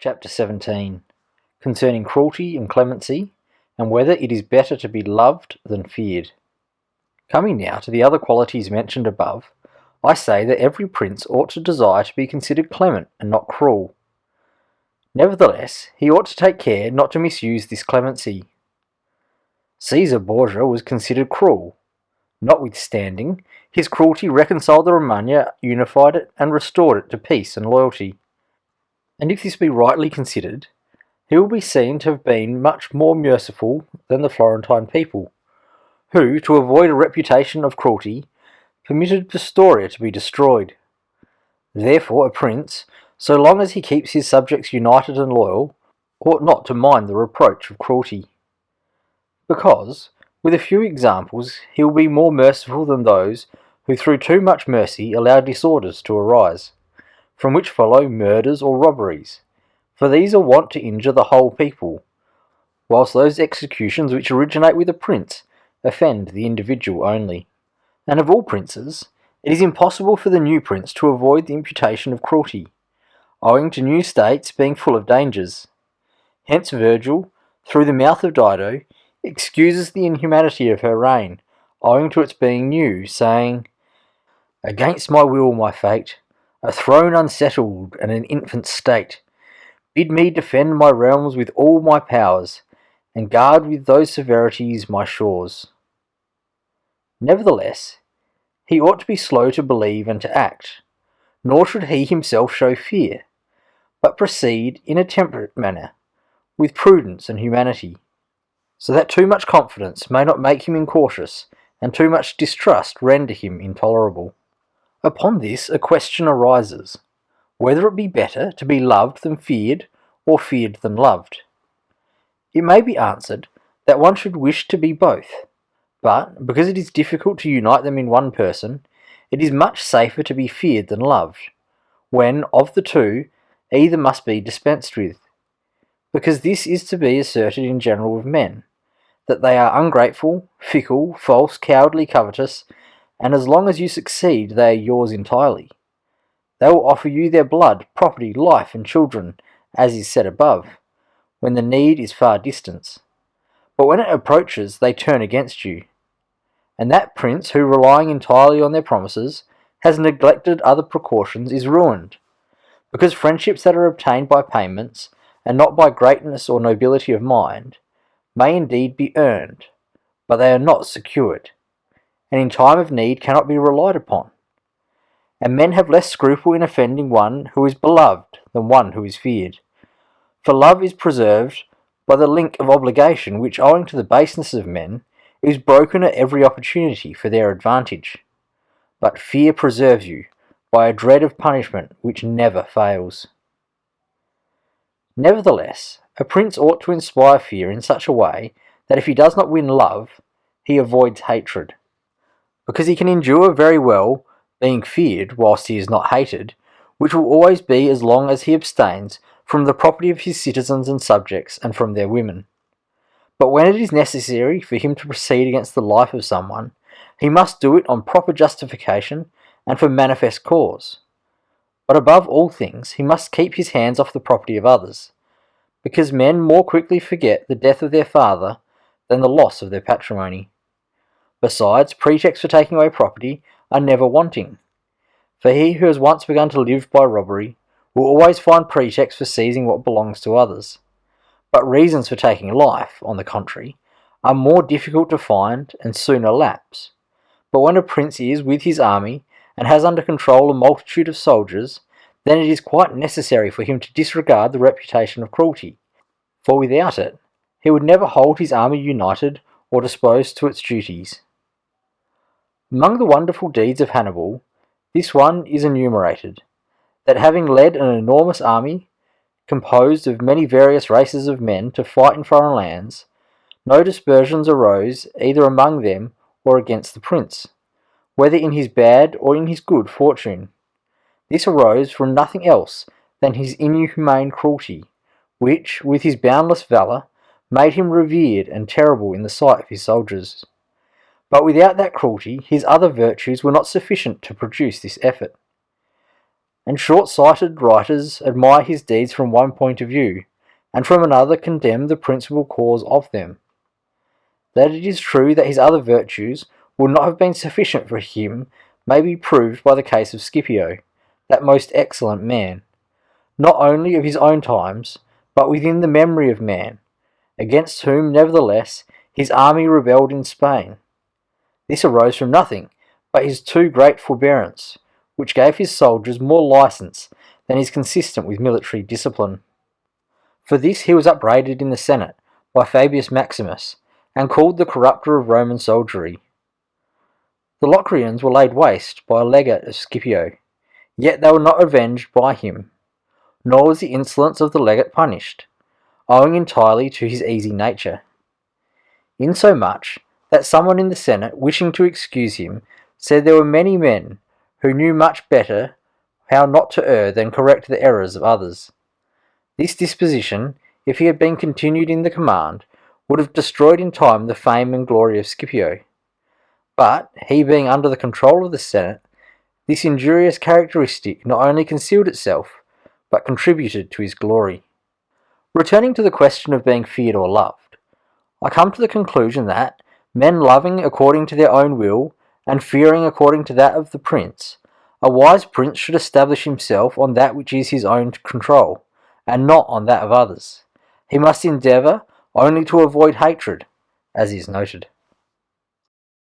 Chapter 17, concerning cruelty and clemency, and whether it is better to be loved than feared. Coming now to the other qualities mentioned above, I say that every prince ought to desire to be considered clement and not cruel. Nevertheless, he ought to take care not to misuse this clemency. Caesar Borgia was considered cruel. Notwithstanding, his cruelty reconciled the Romagna, unified it, and restored it to peace and loyalty. And if this be rightly considered, he will be seen to have been much more merciful than the Florentine people, who, to avoid a reputation of cruelty, permitted Pistoria to be destroyed. Therefore a prince, so long as he keeps his subjects united and loyal, ought not to mind the reproach of cruelty. Because, with a few examples, he will be more merciful than those who through too much mercy allow disorders to arise, from which follow murders or robberies, for these are wont to injure the whole people, whilst those executions which originate with a prince offend the individual only. And of all princes, it is impossible for the new prince to avoid the imputation of cruelty, owing to new states being full of dangers. Hence Virgil, through the mouth of Dido, excuses the inhumanity of her reign, owing to its being new, saying, "Against my will, my fate, a throne unsettled and an infant state, bid me defend my realms with all my powers, and guard with those severities my shores." Nevertheless, he ought to be slow to believe and to act, nor should he himself show fear, but proceed in a temperate manner, with prudence and humanity, so that too much confidence may not make him incautious, and too much distrust render him intolerable. Upon this a question arises, whether it be better to be loved than feared, or feared than loved. It may be answered that one should wish to be both, but because it is difficult to unite them in one person, it is much safer to be feared than loved, when, of the two, either must be dispensed with, because this is to be asserted in general of men, that they are ungrateful, fickle, false, cowardly, covetous, and as long as you succeed they are yours entirely. They will offer you their blood, property, life, and children, as is said above, when the need is far distant. But when it approaches, they turn against you. And that prince who, relying entirely on their promises, has neglected other precautions, is ruined, because friendships that are obtained by payments, and not by greatness or nobility of mind, may indeed be earned, but they are not secured, and in time of need cannot be relied upon. And men have less scruple in offending one who is beloved than one who is feared. For love is preserved by the link of obligation which, owing to the baseness of men, is broken at every opportunity for their advantage. But fear preserves you by a dread of punishment which never fails. Nevertheless, a prince ought to inspire fear in such a way that if he does not win love, he avoids hatred, because he can endure very well being feared whilst he is not hated, which will always be as long as he abstains from the property of his citizens and subjects and from their women. But when it is necessary for him to proceed against the life of someone, he must do it on proper justification and for manifest cause. But above all things, he must keep his hands off the property of others, because men more quickly forget the death of their father than the loss of their patrimony. Besides, pretexts for taking away property are never wanting, for he who has once begun to live by robbery will always find pretexts for seizing what belongs to others. But reasons for taking life, on the contrary, are more difficult to find and sooner lapse. But when a prince is with his army and has under control a multitude of soldiers, then it is quite necessary for him to disregard the reputation of cruelty, for without it he would never hold his army united or disposed to its duties. Among the wonderful deeds of Hannibal, this one is enumerated, that having led an enormous army, composed of many various races of men, to fight in foreign lands, no dispersions arose either among them or against the prince, whether in his bad or in his good fortune. This arose from nothing else than his inhumane cruelty, which, with his boundless valour, made him revered and terrible in the sight of his soldiers. But without that cruelty, his other virtues were not sufficient to produce this effort. and short-sighted writers admire his deeds from one point of view, and from another condemn the principal cause of them. That it is true that his other virtues would not have been sufficient for him may be proved by the case of Scipio, that most excellent man, not only of his own times, but within the memory of man, against whom, nevertheless, his army rebelled in Spain. This arose from nothing but his too great forbearance, which gave his soldiers more license than is consistent with military discipline. For this he was upbraided in the Senate by Fabius Maximus, and called the corrupter of Roman soldiery. The Locrians were laid waste by a legate of Scipio, yet they were not avenged by him, nor was the insolence of the legate punished, owing entirely to his easy nature, insomuch that someone in the Senate, wishing to excuse him, said there were many men who knew much better how not to err than correct the errors of others. This disposition, if he had been continued in the command, would have destroyed in time the fame and glory of Scipio. But, he being under the control of the Senate, this injurious characteristic not only concealed itself, but contributed to his glory. Returning to the question of being feared or loved, I come to the conclusion that men loving according to their own will, and fearing according to that of the prince, a wise prince should establish himself on that which is his own control, and not on that of others. He must endeavour only to avoid hatred, as is noted.